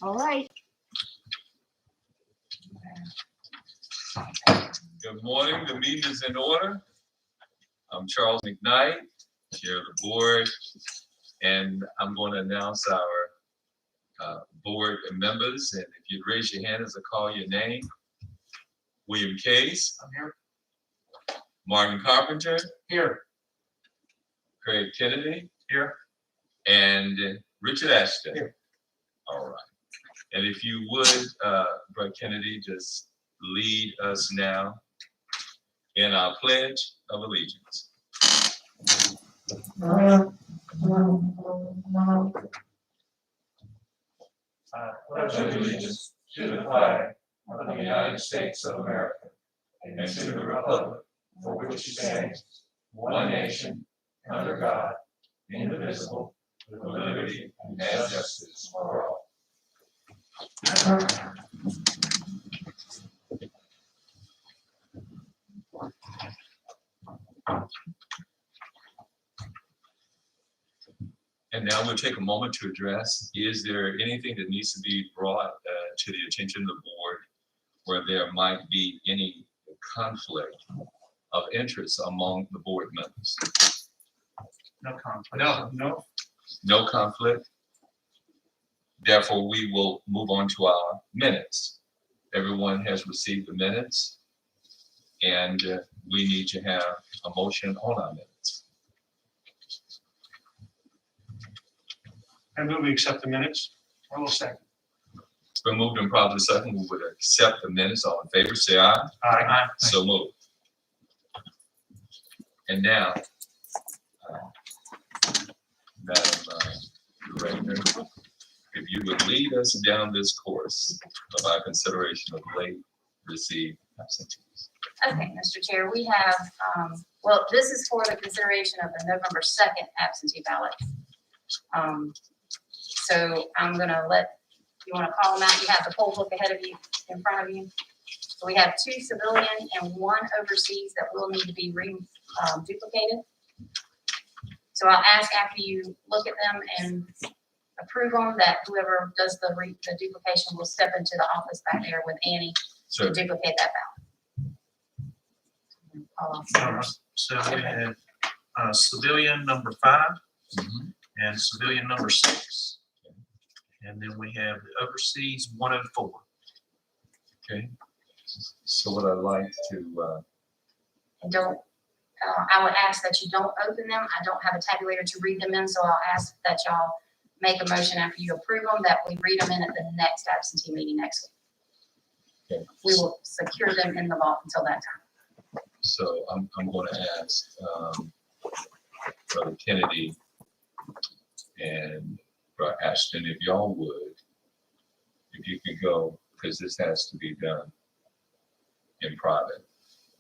All right. Good morning. The meeting is in order. I'm Charles McKnight, Chair of the Board, and I'm going to announce our board members. And if you'd raise your hand as I call your name. William Case. I'm here. Martin Carpenter. Here. Craig Kennedy. Here. And Richard Ashton. Here. All right. And if you would, Brother Kennedy, just lead us now in our Pledge of Allegiance. I pledge allegiance to the flag of the United States of America and to the republic for which it stands, one nation, under God, indivisible, with liberty and justice for all. And now we'll take a moment to address, is there anything that needs to be brought to the attention of the board where there might be any conflict of interest among the board members? No conflict. No conflict. Therefore, we will move on to our minutes. Everyone has received the minutes, and we need to have a motion on our minutes. I move we accept the minutes. I will second. It's been moved and probably second. We would accept the minutes. All in favor, say aye. Aye. So moved. And now, Madam Director, if you would lead us down this course of our consideration of late received absentees. Okay, Mr. Chair, we have, well, this is for the consideration of the November 2nd absentee ballot. So I'm gonna you wanna call them out? You have the poll book ahead of you, in front of you. So we have 2 civilian and 1 overseas that will need to be duplicated. So I'll ask after you look at them and approve them that whoever does the duplication will step into the office back there with Annie to duplicate that ballot. So we have civilian number 5 and civilian number 6. And then we have the overseas 104. Okay. So what I'd like to, And don't, I would ask that you don't open them. I don't have a tabulator to read them in, so I'll ask that y'all make a motion after you approve them, that we read them in at the next absentee meeting next week. okay. We will secure them in the vault until that time. So I'm going to ask Brother Kennedy and Brother Ashton, if y'all would, if you could go, because this has to be done in private.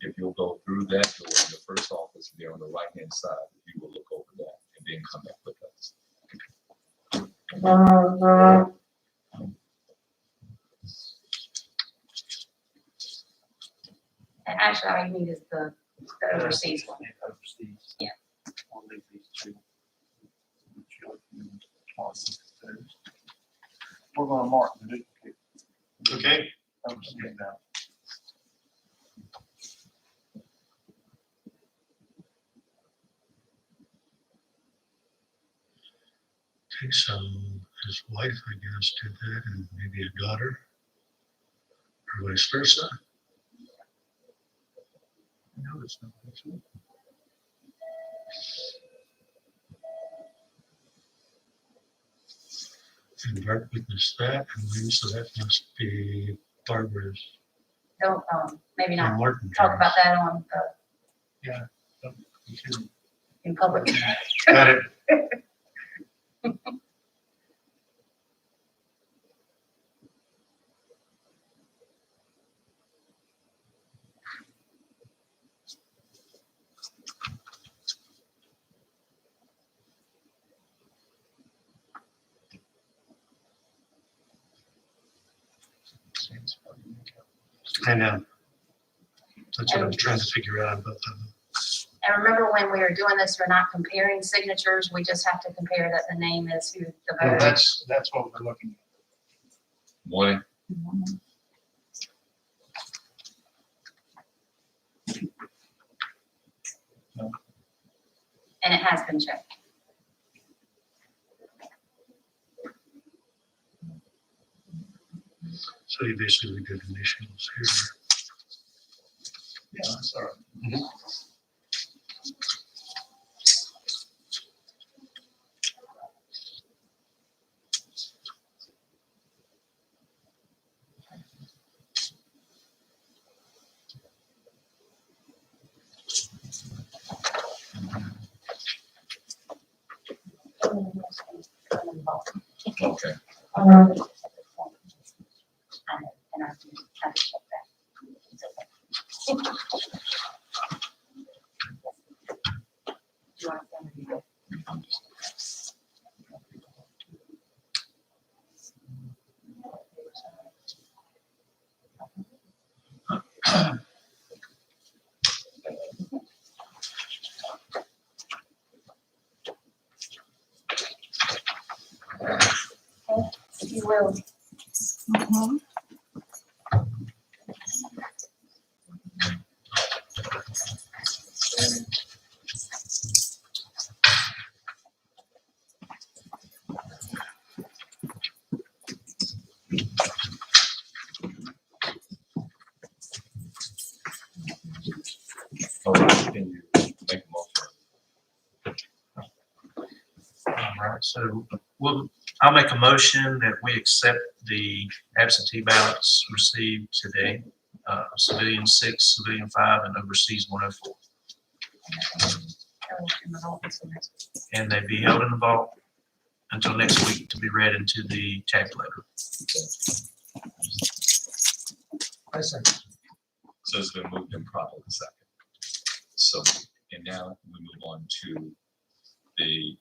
If you'll go through that door in the first office there on the right-hand side, you will look over that and then come back with us. And actually, all you need is the overseas one. Overseas. Yeah. I'll leave these 2. We're going to mark the duplicate. Okay. Overseas now. Okay, so his wife, I guess, did that, and maybe a daughter, or vice versa. No, it's not. And Bart witnessed that, and then so that must be Barbara's. Don't, maybe or not Martin's. talk about that on, in public. Got it. I know. That's what I'm trying to figure out about them. And remember, when we are doing this, we're not comparing signatures. We just have to compare that the name is who the Well, voter. that's what we're looking Morning. And it has been checked. So you basically did initials here. Yeah, that's all right. Okay. And I can have to check that. It's okay. Do you want to send it? If you will. All right, can you make a motion? All right, so I'll make a motion that we accept the absentee ballots received today, civilian 6, civilian 5, and overseas 104. And they be held in the vault until next week to be read into the tabulator. I see. So it's been moved and properly second. So, and now we move on to the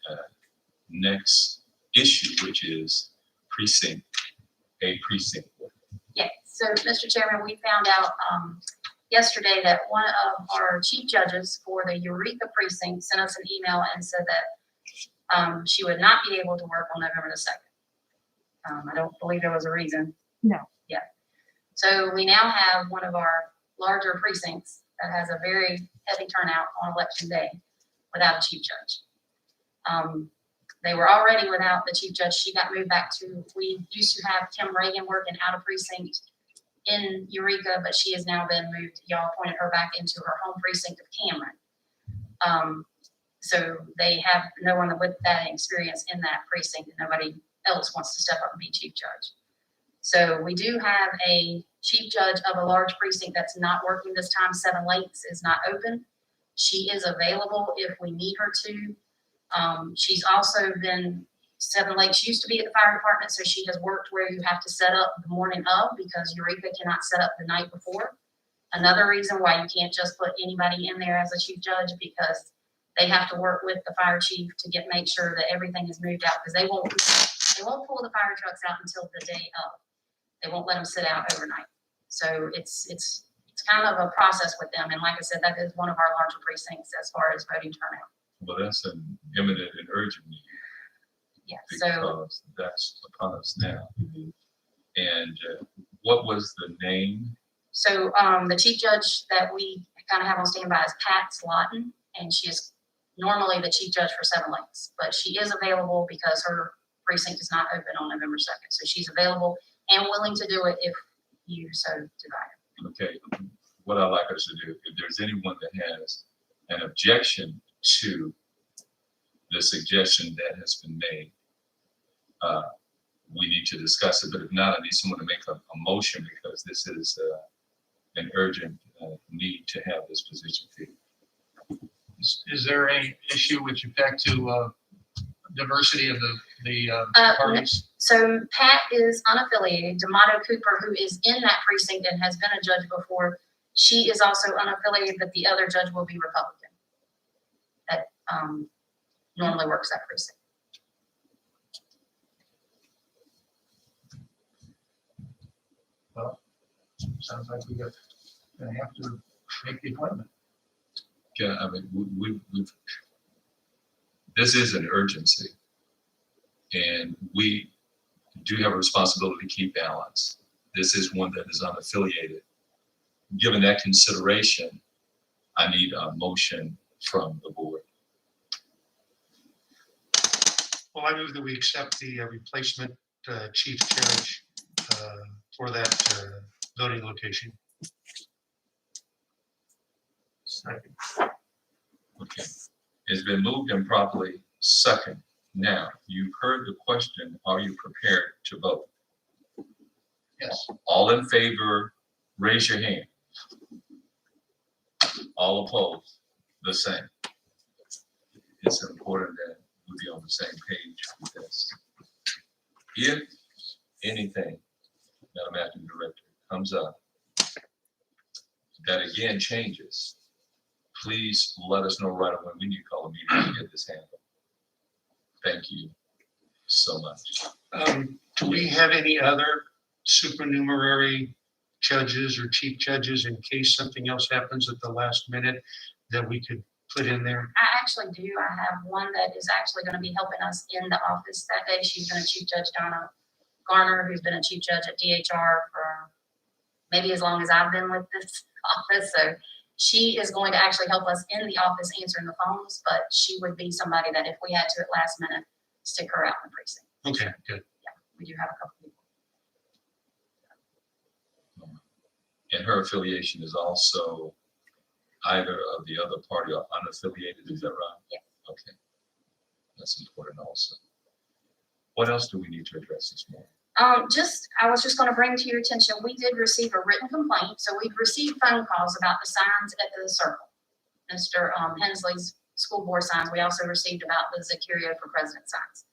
next issue, which is a precinct. Yeah, so Mr. Chairman, we found out yesterday that one of our chief judges for the Eureka precinct sent us an email and said that she would not be able to work on November the 2nd. I don't believe there was a reason. No. Yeah. So we now have one of our larger precincts that has a very heavy turnout on election day without a chief judge. They were already without the chief judge. She got moved back to, we used to have Kim Reagan working out of precinct in Eureka, but she has now been moved. Y'all appointed her back into her home precinct of Cameron. So they have no one with that experience in that precinct, and nobody else wants to step up and be chief judge. So we do have a chief judge of a large precinct that's not working this time. Seven Lakes is not open. She is available if we need her to. She's also been, Seven Lakes used to be at the fire department, so she has worked where you have to set up the morning of because Eureka cannot set up the night before. Another reason why you can't just put anybody in there as a chief judge because they have to work with the fire chief to make sure that everything is moved out because they won't pull the fire trucks out until the day of. They won't let them sit out overnight. So it's kind of a process with them. And like I said, that is one of our larger precincts as far as voting turnout. Well, that's an imminent and urgent need. Yeah. So Because that's upon us now. mhm. And what was the name? So the chief judge that we kind of have on standby is Pat Slotin, and she is normally the chief judge for Seven Lakes, but she is available because her precinct is not open on November 2nd. So she's available and willing to do it if you so desire. Okay, what I'd like us to do, if there's anyone that has an objection to the suggestion that has been made, we need to discuss it, but if not, I need someone to make a motion because this is an urgent need to have this position filled. Is there any issue with respect to diversity of the parties? So Pat is unaffiliated. D'Amato Cooper, who is in that precinct and has been a judge before, she is also unaffiliated, but the other judge will be Republican. That normally works that precinct. Well, sounds like we're gonna have to make the appointment. Yeah, I mean, we've this is an urgency, and we do have a responsibility to keep balance. This is one that is unaffiliated. Given that consideration, I need a motion from the board. Well, I move that we accept the replacement chief judge for that voting location. Second. Okay. It's been moved and properly second. Now, you've heard the question, are you prepared to vote? Yes. All in favor, raise your hand. All opposed, the same. It's important that we be on the same page with this. If anything, Madam Acting Director, comes up that again changes, please let us know right away. We need to call a meeting to get this handled. Thank you so much. Do we have any other supernumerary judges or chief judges in case something else happens at the last minute that we could put in there? I actually do. I have one that is actually going to be helping us in the office that day. She's been a Chief Judge Donna Garner, who's been a Chief Judge at DHR for maybe as long as I've been with this office. So she is going to actually help us in the office answering the phones, but she would be somebody that if we had to at last minute, stick her out in the precinct. Okay, good. Yeah, we do have a couple people. And her affiliation is also either of the other party or unaffiliated, is that right? Yeah. Okay. That's important also. What else do we need to address this morning? I was just going to bring to your attention, we did receive a written complaint. So we've received phone calls about the signs at the circle. Mr. Hensley's school board signs. We also received about the Zacurio for President signs.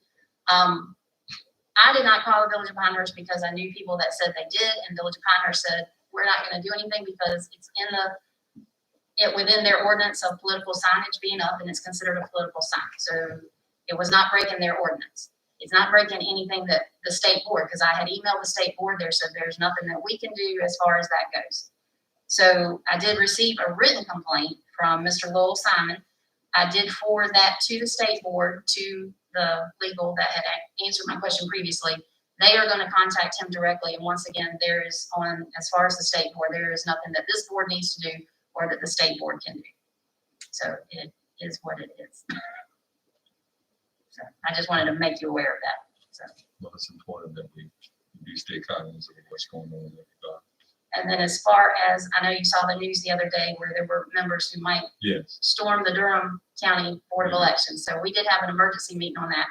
I did not call the Village of Pinehurst because I knew people that said they did, and Village of Pinehurst said, we're not going to do anything because it's within their ordinance of political signage being up, and it's considered a political sign. So it was not breaking their ordinance. It's not breaking anything that the state board, because I had emailed the state board there, said there's nothing that we can do as far as that goes. So I did receive a written complaint from Mr. Lowell Simon. I did forward that to the state board, to the legal that had answered my question previously. They are going to contact him directly. And once again, there is as far as the state board, there is nothing that this board needs to do or that the state board can do. So it is what it is. So I just wanted to make you aware of that. So. Well, it's important that we do stay cognizant of what's going on in everybody. And then as far as, I know you saw the news the other day where there were members who might storm the Durham County Board of Elections. So we did have an emergency meeting on that.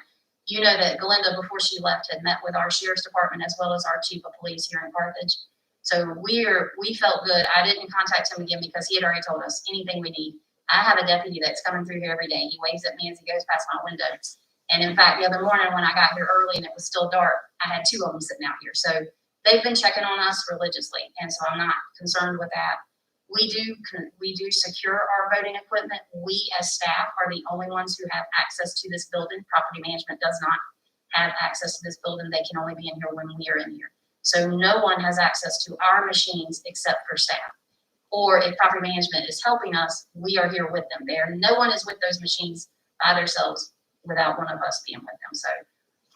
You know that Glenda, before she left, had met with our sheriff's department as well as our chief of police here in Carthage. So we felt good. I didn't contact him again because he had already told us anything we need. I have a deputy that's coming through here every day. He waves at me as he goes past my windows. And in fact, the other morning when I got here early and it was still dark, I had two of them sitting out here. So they've been checking on us religiously. And so I'm not concerned with that. We do secure our voting equipment. We as staff are the only ones who have access to this building. Property management does not have access to this building. They can only be in here when we are in here. So no one has access to our machines except for staff. Or if property management is helping us, we are here with them. No one is with those machines by themselves without one of us being with them. So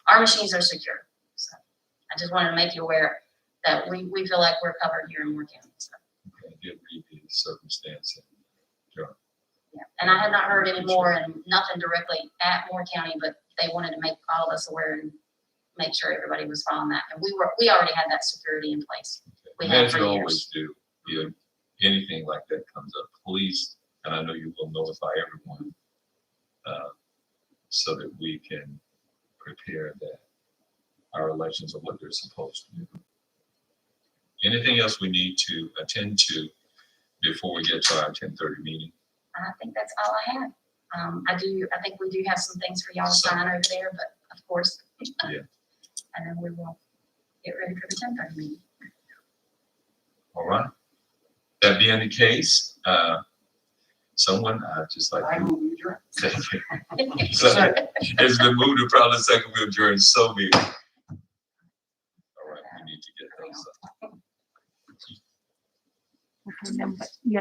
our machines are secure. So I just wanted to make you aware that we feel like we're covered here in Moore County. So. I did read the circumstance. Yeah. And I had not heard any more, and nothing directly at Moore County, but they wanted to make all of us aware and make sure everybody was following that. And we already had that security in place. We had As for you years. always do, if anything like that comes up, please, and I know you will notify everyone, so that we can prepare that our elections are what they're supposed to do. Anything else we need to attend to before we get to our 10:30 meeting? I think that's all I have. I think we do have some things for y'all to sign over there, but of course. Yeah. And then we will get ready for the 10:30 meeting. All right. That being the case, someone just like to thank you. So it's been moved to probably second we adjourn so meeting. All right, we need to get those. Okay, then, but you